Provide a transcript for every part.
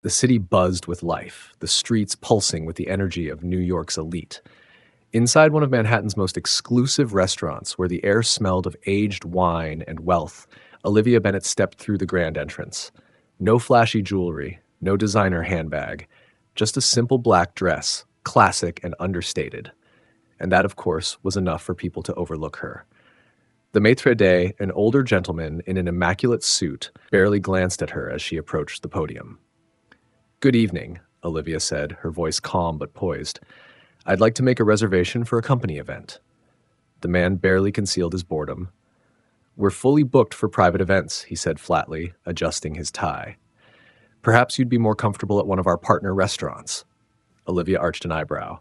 The city buzzed with life, the streets pulsing with the energy of New York's elite. Inside one of Manhattan's most exclusive restaurants, where the air smelled of aged wine and wealth, Olivia Bennet stepped through the grand entrance. No flashy jewelry, no designer handbag, just a simple black dress, classic and understated. And that, of course, was enough for people to overlook her. The maitre d', an older gentleman in an immaculate suit, barely glanced at her as she approached the podium. "Good evening," Olivia said, her voice calm but poised. "I'd like to make a reservation for a company event." The man barely concealed his boredom. "We're fully booked for private events," he said flatly, adjusting his tie. "Perhaps you'd be more comfortable at one of our partner restaurants." Olivia arched an eyebrow.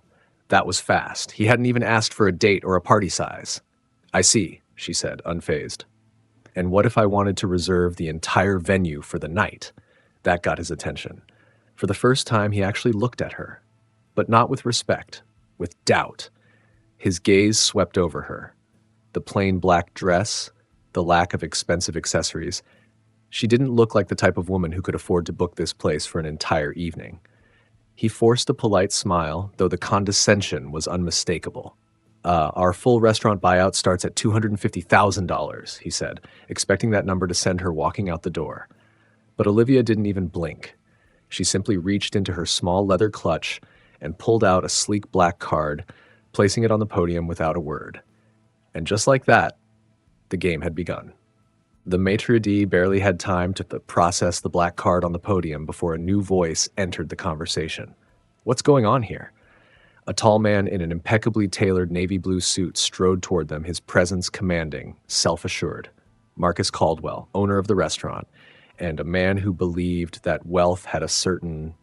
That was fast. He hadn't even asked for a date or a party size. "I see," she said, unfazed. "And what if I wanted to reserve the entire venue for the night?" That got his attention. For the first time, he actually looked at her, but not with respect, with doubt. His gaze swept over her. The plain black dress, the lack of expensive accessories. She didn't look like the type of woman who could afford to book this place for an entire evening. He forced a polite smile, though the condescension was unmistakable. Our full restaurant buyout starts at $250,000, he said, expecting that number to send her walking out the door. But Olivia didn't even blink. She simply reached into her small leather clutch and pulled out a sleek black card, placing it on the podium without a word. And just like that, the game had begun. The maitre d' barely had time to process the black card on the podium before a new voice entered the conversation. "What's going on here?" A tall man in an impeccably tailored navy blue suit strode toward them, his presence commanding, self-assured. Marcus Caldwell, owner of the restaurant, and a man who believed that wealth had a certain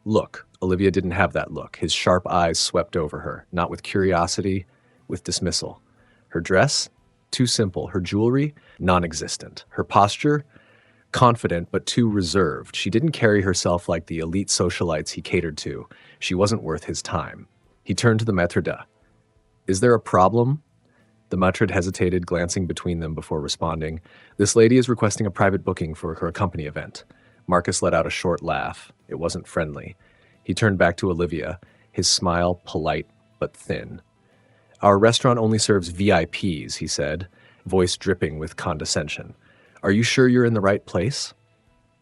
look. Olivia didn't have that look. His sharp eyes swept over her, not with curiosity, with dismissal. Her dress? Too simple. Her jewelry? Non-existent. Her posture? Confident, but too reserved. She didn't carry herself like the elite socialites he catered to. She wasn't worth his time. He turned to the maître d'. "Is there a problem?" The maître d' hesitated, glancing between them before responding. "This lady is requesting a private booking for her company event." Marcus let out a short laugh. It wasn't friendly. He turned back to Olivia, his smile polite but thin. "Our restaurant only serves VIPs, he said, voice dripping with condescension. "Are you sure you're in the right place?"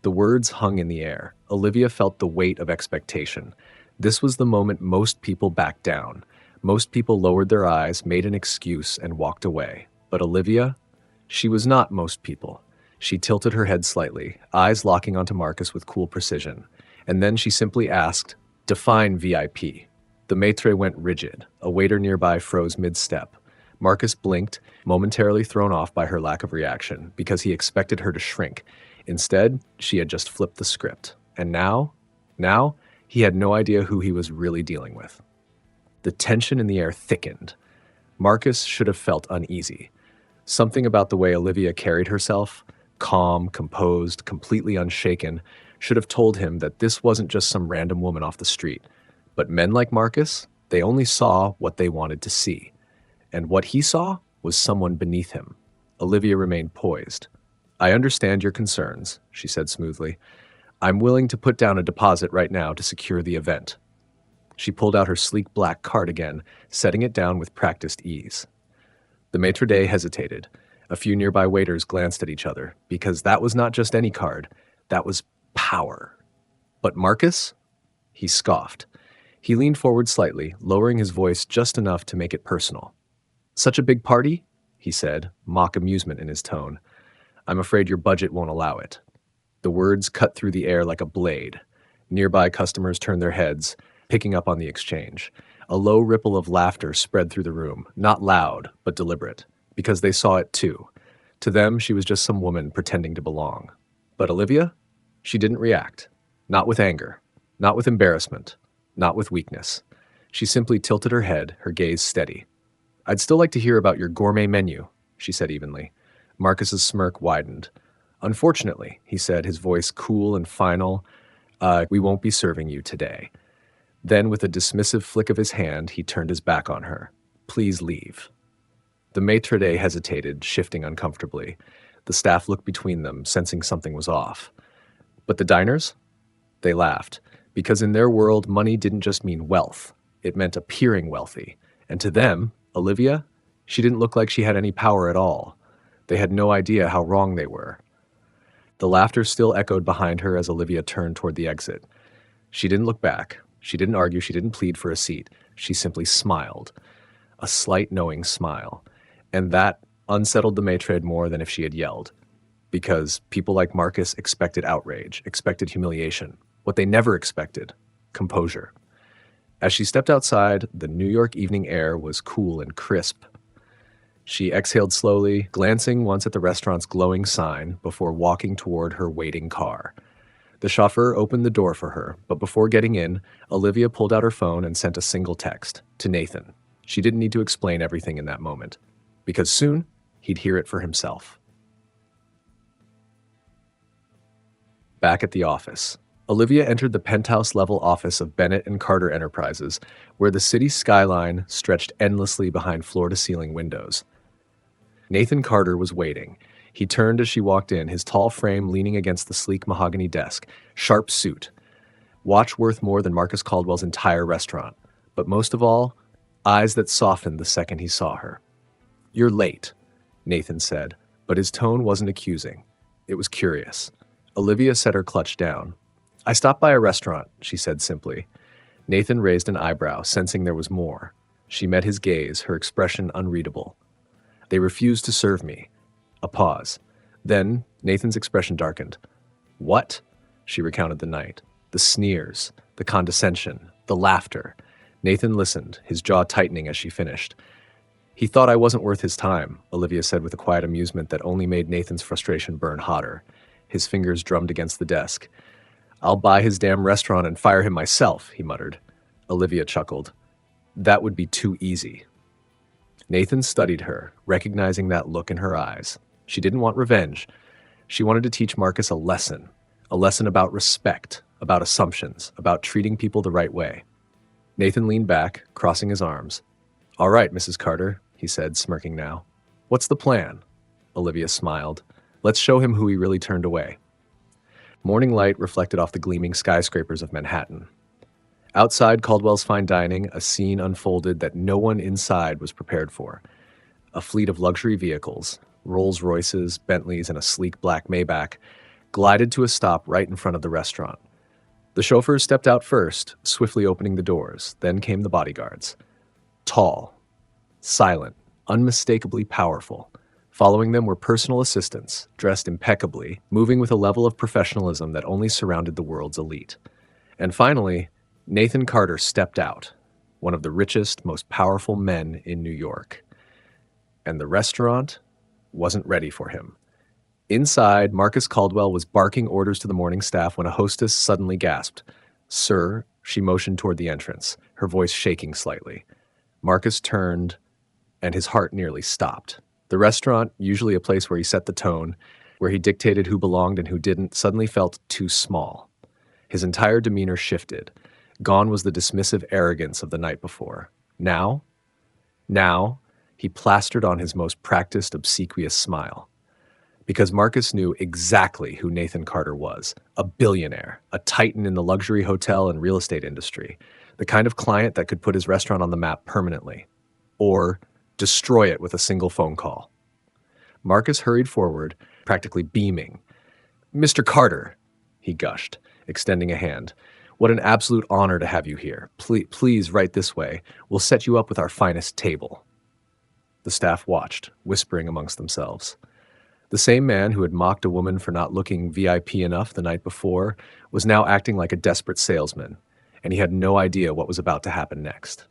The words hung in the air. Olivia felt the weight of expectation. This was the moment most people backed down. Most people lowered their eyes, made an excuse, and walked away. But Olivia? She was not most people. She tilted her head slightly, eyes locking onto Marcus with cool precision. And then she simply asked, "Define VIP." The maitre went rigid. A waiter nearby froze mid-step. Marcus blinked, momentarily thrown off by her lack of reaction, because he expected her to shrink. Instead, she had just flipped the script. And now, he had no idea who he was really dealing with. The tension in the air thickened. Marcus should have felt uneasy. Something about the way Olivia carried herself, calm, composed, completely unshaken, should have told him that this wasn't just some random woman off the street. But men like Marcus, they only saw what they wanted to see. And what he saw was someone beneath him. Olivia remained poised. "I understand your concerns," she said smoothly. "I'm willing to put down a deposit right now to secure the event." She pulled out her sleek black card again, setting it down with practiced ease. The maitre d' hesitated. A few nearby waiters glanced at each other, because that was not just any card. That was power. But Marcus? He scoffed. He leaned forward slightly, lowering his voice just enough to make it personal. "Such a big party?" he said, mock amusement in his tone. "I'm afraid your budget won't allow it." The words cut through the air like a blade. Nearby customers turned their heads, picking up on the exchange. A low ripple of laughter spread through the room, not loud, but deliberate, because they saw it too. To them, she was just some woman pretending to belong. But Olivia? She didn't react. Not with anger. Not with embarrassment. Not with weakness. She simply tilted her head, her gaze steady. "I'd still like to hear about your gourmet menu," she said evenly. Marcus's smirk widened. "Unfortunately," he said, his voice cool and final, "we won't be serving you today." Then, with a dismissive flick of his hand, he turned his back on her. "Please leave." The maitre d' hesitated, shifting uncomfortably. The staff looked between them, sensing something was off. But the diners? They laughed, because in their world, money didn't just mean wealth. It meant appearing wealthy. And to them, Olivia, she didn't look like she had any power at all. They had no idea how wrong they were. The laughter still echoed behind her as Olivia turned toward the exit. She didn't look back. She didn't argue. She didn't plead for a seat. She simply smiled, a slight knowing smile. And that unsettled the maitre more than if she had yelled. Because people like Marcus expected outrage, expected humiliation. What they never expected, composure. As she stepped outside, the New York evening air was cool and crisp. She exhaled slowly, glancing once at the restaurant's glowing sign before walking toward her waiting car. The chauffeur opened the door for her, but before getting in, Olivia pulled out her phone and sent a single text to Nathan. She didn't need to explain everything in that moment, because soon he'd hear it for himself. Back at the office, Olivia entered the penthouse-level office of Bennett and Carter Enterprises, where the city skyline stretched endlessly behind floor-to-ceiling windows. Nathan Carter was waiting. He turned as she walked in, his tall frame leaning against the sleek mahogany desk. Sharp suit. Watch worth more than Marcus Caldwell's entire restaurant. But most of all, eyes that softened the second he saw her. "You're late," Nathan said, but his tone wasn't accusing. It was curious. Olivia set her clutch down. "I stopped by a restaurant," she said simply. Nathan raised an eyebrow, sensing there was more. She met his gaze, her expression unreadable. "They refused to serve me." A pause. Then Nathan's expression darkened. "What?" She recounted the night. The sneers, the condescension, the laughter. Nathan listened, his jaw tightening as she finished. "He thought I wasn't worth his time," Olivia said with a quiet amusement that only made Nathan's frustration burn hotter. His fingers drummed against the desk. "I'll buy his damn restaurant and fire him myself," he muttered. Olivia chuckled. "That would be too easy." Nathan studied her, recognizing that look in her eyes. She didn't want revenge. She wanted to teach Marcus a lesson about respect, about assumptions, about treating people the right way. Nathan leaned back, crossing his arms. "All right, Mrs. Carter," he said, smirking now. "What's the plan?" Olivia smiled. "Let's show him who he really turned away." Morning light reflected off the gleaming skyscrapers of Manhattan. Outside Caldwell's Fine Dining, a scene unfolded that no one inside was prepared for. A fleet of luxury vehicles, Rolls-Royces, Bentleys, and a sleek black Maybach, glided to a stop right in front of the restaurant. The chauffeurs stepped out first, swiftly opening the doors. Then came the bodyguards. Tall, silent, unmistakably powerful. Following them were personal assistants, dressed impeccably, moving with a level of professionalism that only surrounded the world's elite. And finally, Nathan Carter stepped out, one of the richest, most powerful men in New York. And the restaurant wasn't ready for him. Inside, Marcus Caldwell was barking orders to the morning staff when a hostess suddenly gasped. "Sir," she motioned toward the entrance, her voice shaking slightly. Marcus turned, and his heart nearly stopped. The restaurant, usually a place where he set the tone, where he dictated who belonged and who didn't, suddenly felt too small. His entire demeanor shifted. Gone was the dismissive arrogance of the night before. Now, he plastered on his most practiced, obsequious smile. Because Marcus knew exactly who Nathan Carter was. A billionaire, a titan in the luxury hotel and real estate industry. The kind of client that could put his restaurant on the map permanently. Or destroy it with a single phone call. Marcus hurried forward, practically beaming. "Mr. Carter," he gushed, extending a hand. "What an absolute honor to have you here. Please, right this way. We'll set you up with our finest table." The staff watched, whispering amongst themselves. The same man who had mocked a woman for not looking VIP enough the night before was now acting like a desperate salesman, and he had no idea what was about to happen next.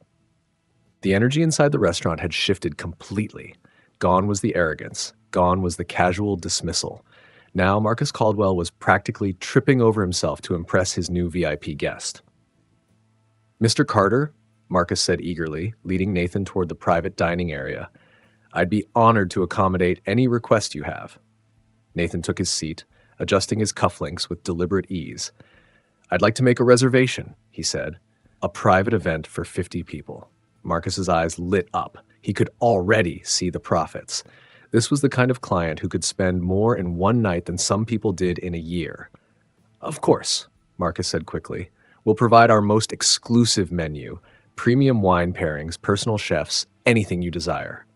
The energy inside the restaurant had shifted completely. Gone was the arrogance. Gone was the casual dismissal. Now Marcus Caldwell was practically tripping over himself to impress his new VIP guest. "Mr. Carter," Marcus said eagerly, leading Nathan toward the private dining area, "I'd be honored to accommodate any request you have." Nathan took his seat, adjusting his cufflinks with deliberate ease. "I'd like to make a reservation," he said. "A private event for 50 people. Marcus's eyes lit up. He could already see the profits. This was the kind of client who could spend more in one night than some people did in a year. "Of course," Marcus said quickly. We'll provide our most exclusive menu, premium wine pairings, personal chefs, anything you desire.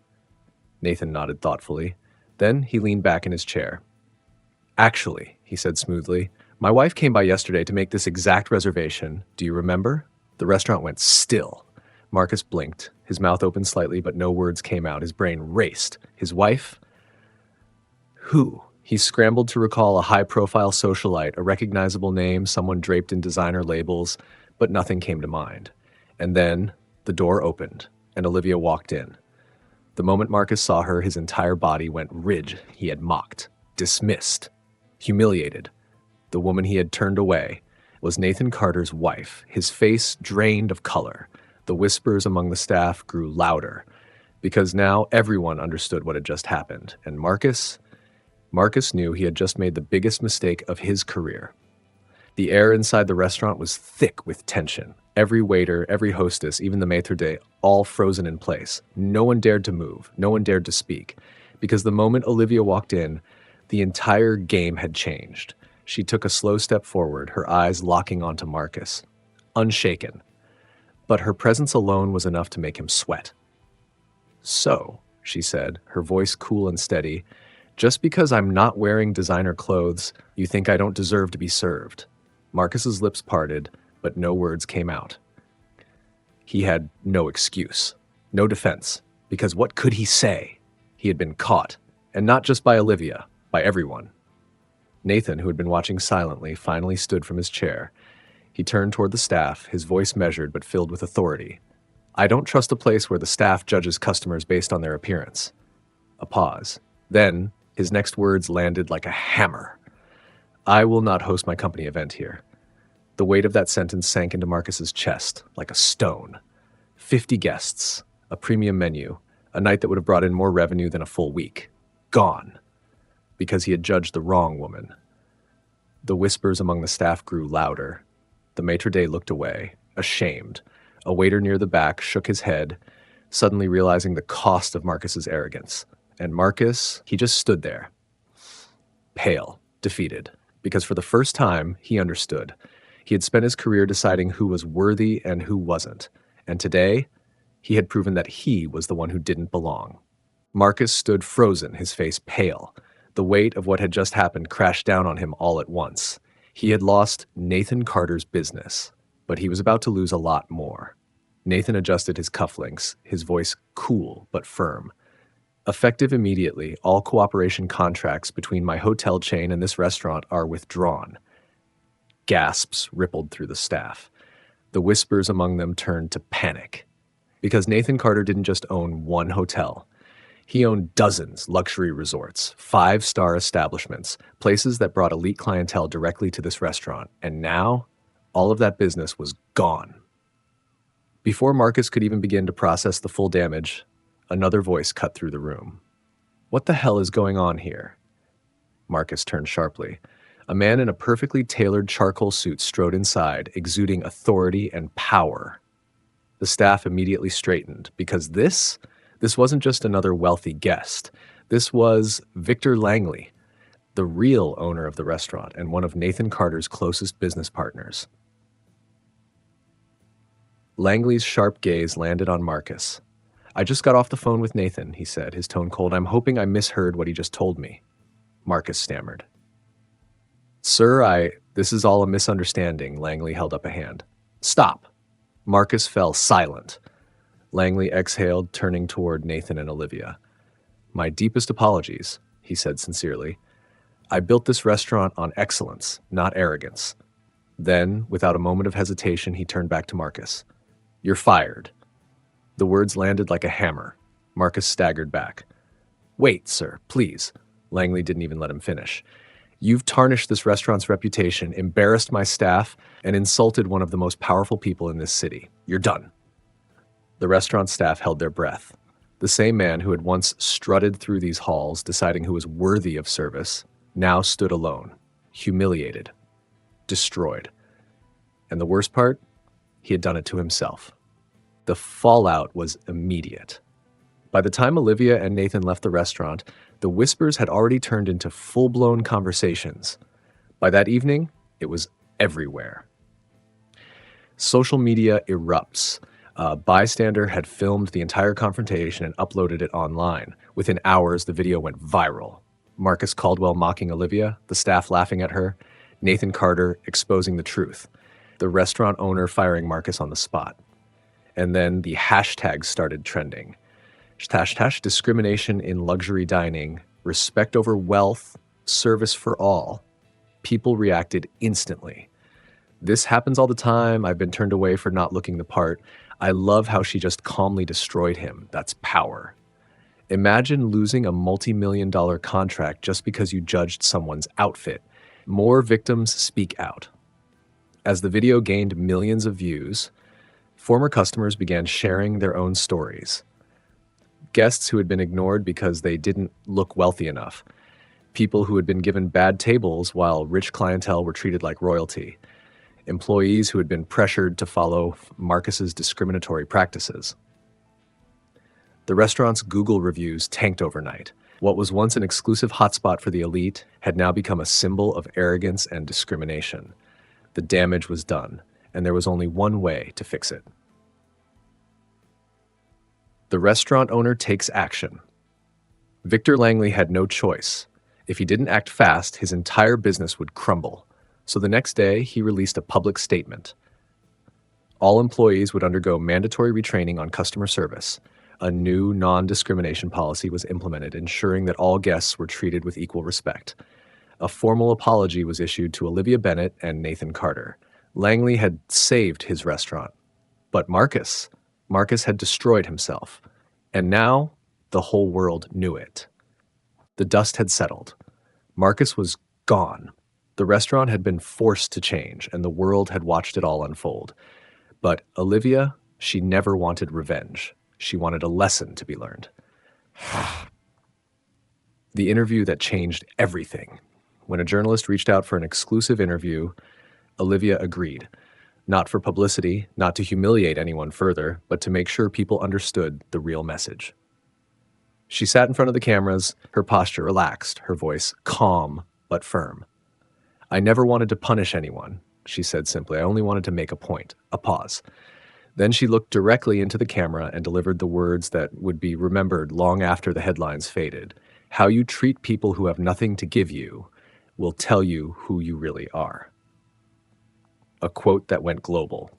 Nathan nodded thoughtfully. Then he leaned back in his chair. Actually, he said smoothly, my wife came by yesterday to make this exact reservation. Do you remember? The restaurant went still. Marcus blinked. His mouth opened slightly, but no words came out. His brain raced. His wife? Who? He scrambled to recall a high-profile socialite, a recognizable name, someone draped in designer labels, but nothing came to mind. And then the door opened, and Olivia walked in. The moment Marcus saw her, his entire body went ridge. He had mocked, dismissed, humiliated. The woman he had turned away was Nathan Carter's wife, his face drained of color. The whispers among the staff grew louder, because now everyone understood what had just happened, and Marcus knew he had just made the biggest mistake of his career. The air inside the restaurant was thick with tension. Every waiter, every hostess, even the maître d', all frozen in place. No one dared to move. No one dared to speak. Because the moment Olivia walked in, the entire game had changed. She took a slow step forward, her eyes locking onto Marcus. Unshaken. But her presence alone was enough to make him sweat. So, she said, her voice cool and steady, just because I'm not wearing designer clothes, you think I don't deserve to be served. Marcus's lips parted, but no words came out. He had no excuse, no defense, because what could he say? He had been caught, and not just by Olivia, by everyone. Nathan, who had been watching silently, finally stood from his chair. He turned toward the staff, his voice measured but filled with authority. I don't trust a place where the staff judges customers based on their appearance. A pause. Then, his next words landed like a hammer. I will not host my company event here. The weight of that sentence sank into Marcus's chest like a stone. 50 guests, a premium menu, a night that would have brought in more revenue than a full week. Gone. Because he had judged the wrong woman. The whispers among the staff grew louder. The maître d' looked away, ashamed. A waiter near the back shook his head, suddenly realizing the cost of Marcus's arrogance. And Marcus, he just stood there, pale, defeated, because for the first time, he understood. He had spent his career deciding who was worthy and who wasn't. And today, he had proven that he was the one who didn't belong. Marcus stood frozen, his face pale. The weight of what had just happened crashed down on him all at once. He had lost Nathan Carter's business, but he was about to lose a lot more. Nathan adjusted his cufflinks, his voice cool but firm. Effective immediately, all cooperation contracts between my hotel chain and this restaurant are withdrawn. Gasps rippled through the staff. The whispers among them turned to panic. Because Nathan Carter didn't just own one hotel. He owned dozens luxury resorts, 5-star establishments, places that brought elite clientele directly to this restaurant. And now, all of that business was gone. Before Marcus could even begin to process the full damage, another voice cut through the room. What the hell is going on here? Marcus turned sharply. A man in a perfectly tailored charcoal suit strode inside, exuding authority and power. The staff immediately straightened, because this wasn't just another wealthy guest. This was Victor Langley, the real owner of the restaurant and one of Nathan Carter's closest business partners. Langley's sharp gaze landed on Marcus. I just got off the phone with Nathan, he said, his tone cold. I'm hoping I misheard what he just told me. Marcus stammered. Sir, this is all a misunderstanding. Langley held up a hand. Stop. Marcus fell silent. Langley exhaled, turning toward Nathan and Olivia. My deepest apologies, he said sincerely. I built this restaurant on excellence, not arrogance. Then, without a moment of hesitation, he turned back to Marcus. You're fired. The words landed like a hammer. Marcus staggered back. Wait, sir, please. Langley didn't even let him finish. You've tarnished this restaurant's reputation, embarrassed my staff, and insulted one of the most powerful people in this city. You're done. The restaurant staff held their breath. The same man who had once strutted through these halls, deciding who was worthy of service, now stood alone, humiliated, destroyed. And the worst part? He had done it to himself. The fallout was immediate. By the time Olivia and Nathan left the restaurant, the whispers had already turned into full-blown conversations. By that evening, it was everywhere. Social media erupts. A bystander had filmed the entire confrontation and uploaded it online. Within hours, the video went viral. Marcus Caldwell mocking Olivia, the staff laughing at her, Nathan Carter exposing the truth, the restaurant owner firing Marcus on the spot. And then the hashtags started trending. Hashtag discrimination in luxury dining, respect over wealth, service for all. People reacted instantly. This happens all the time. I've been turned away for not looking the part. I love how she just calmly destroyed him. That's power. Imagine losing a multi-million-dollar contract just because you judged someone's outfit. More victims speak out. As the video gained millions of views, former customers began sharing their own stories. Guests who had been ignored because they didn't look wealthy enough. People who had been given bad tables while rich clientele were treated like royalty. Employees who had been pressured to follow Marcus's discriminatory practices. The restaurant's Google reviews tanked overnight. What was once an exclusive hotspot for the elite had now become a symbol of arrogance and discrimination. The damage was done, and there was only one way to fix it. The restaurant owner takes action. Victor Langley had no choice. If he didn't act fast, his entire business would crumble. So the next day, he released a public statement. All employees would undergo mandatory retraining on customer service. A new non-discrimination policy was implemented, ensuring that all guests were treated with equal respect. A formal apology was issued to Olivia Bennett and Nathan Carter. Langley had saved his restaurant. But Marcus had destroyed himself. And now, the whole world knew it. The dust had settled. Marcus was gone. The restaurant had been forced to change, and the world had watched it all unfold. But Olivia, she never wanted revenge. She wanted a lesson to be learned. The interview that changed everything. When a journalist reached out for an exclusive interview, Olivia agreed. Not for publicity, not to humiliate anyone further, but to make sure people understood the real message. She sat in front of the cameras, her posture relaxed, her voice calm but firm. "I never wanted to punish anyone," she said simply. "I only wanted to make a point." A pause. Then she looked directly into the camera and delivered the words that would be remembered long after the headlines faded. "How you treat people who have nothing to give you will tell you who you really are." A quote that went global.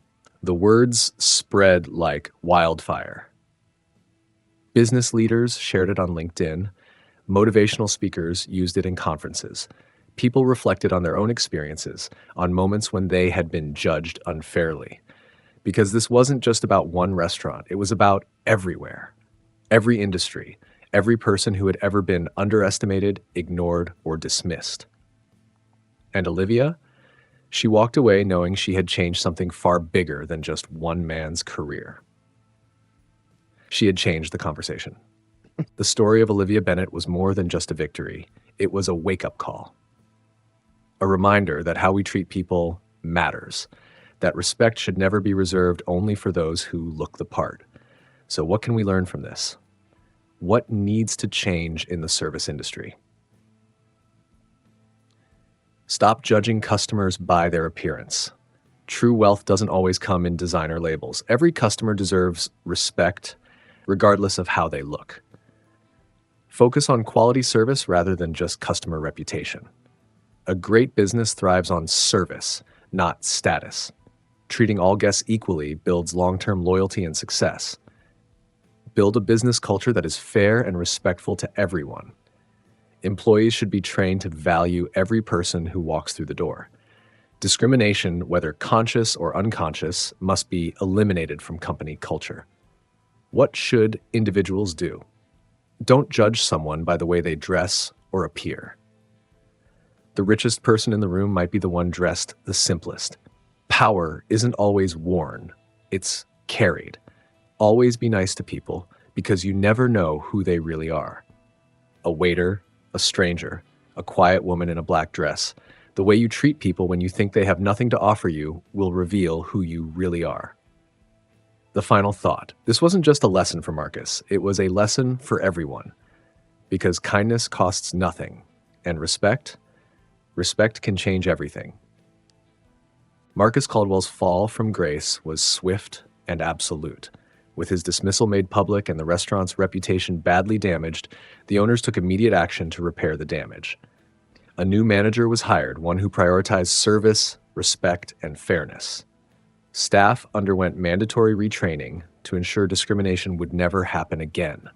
The words spread like wildfire. Business leaders shared it on LinkedIn. Motivational speakers used it in conferences. People reflected on their own experiences, on moments when they had been judged unfairly. Because this wasn't just about one restaurant, it was about everywhere. Every industry, every person who had ever been underestimated, ignored, or dismissed. And Olivia? She walked away knowing she had changed something far bigger than just one man's career. She had changed the conversation. The story of Olivia Bennett was more than just a victory. It was a wake-up call. A reminder that how we treat people matters, that respect should never be reserved only for those who look the part. So what can we learn from this? What needs to change in the service industry? Stop judging customers by their appearance. True wealth doesn't always come in designer labels. Every customer deserves respect, regardless of how they look. Focus on quality service rather than just customer reputation. A great business thrives on service, not status. Treating all guests equally builds long-term loyalty and success. Build a business culture that is fair and respectful to everyone. Employees should be trained to value every person who walks through the door. Discrimination, whether conscious or unconscious, must be eliminated from company culture. What should individuals do? Don't judge someone by the way they dress or appear. The richest person in the room might be the one dressed the simplest. Power isn't always worn, it's carried. Always be nice to people because you never know who they really are. A waiter, a stranger, a quiet woman in a black dress. The way you treat people when you think they have nothing to offer you will reveal who you really are. The final thought. This wasn't just a lesson for Marcus. It was a lesson for everyone. Because kindness costs nothing, and respect can change everything. Marcus Caldwell's fall from grace was swift and absolute. With his dismissal made public and the restaurant's reputation badly damaged, the owners took immediate action to repair the damage. A new manager was hired, one who prioritized service, respect, and fairness. Staff underwent mandatory retraining to ensure discrimination would never happen again.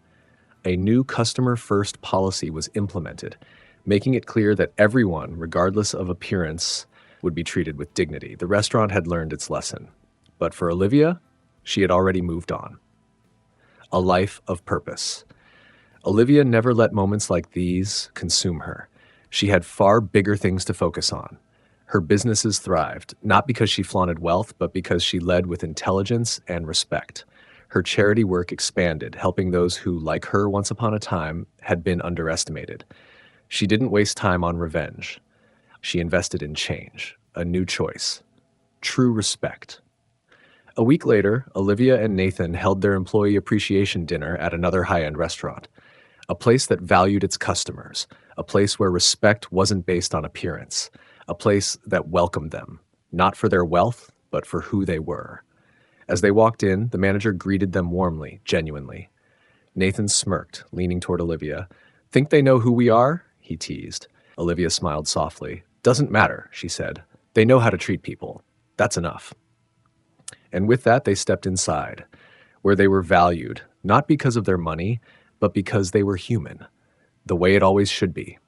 A new customer-first policy was implemented, making it clear that everyone, regardless of appearance, would be treated with dignity. The restaurant had learned its lesson. But for Olivia, she had already moved on. A life of purpose. Olivia never let moments like these consume her. She had far bigger things to focus on. Her businesses thrived, not because she flaunted wealth, but because she led with intelligence and respect. Her charity work expanded, helping those who, like her once upon a time, had been underestimated. She didn't waste time on revenge. She invested in change, a new choice, true respect. A week later, Olivia and Nathan held their employee appreciation dinner at another high-end restaurant, a place that valued its customers, a place where respect wasn't based on appearance, a place that welcomed them, not for their wealth, but for who they were. As they walked in, the manager greeted them warmly, genuinely. Nathan smirked, leaning toward Olivia. "Think they know who we are?" he teased. Olivia smiled softly. "Doesn't matter," she said. "They know how to treat people. That's enough." And with that, they stepped inside, where they were valued, not because of their money, but because they were human, the way it always should be.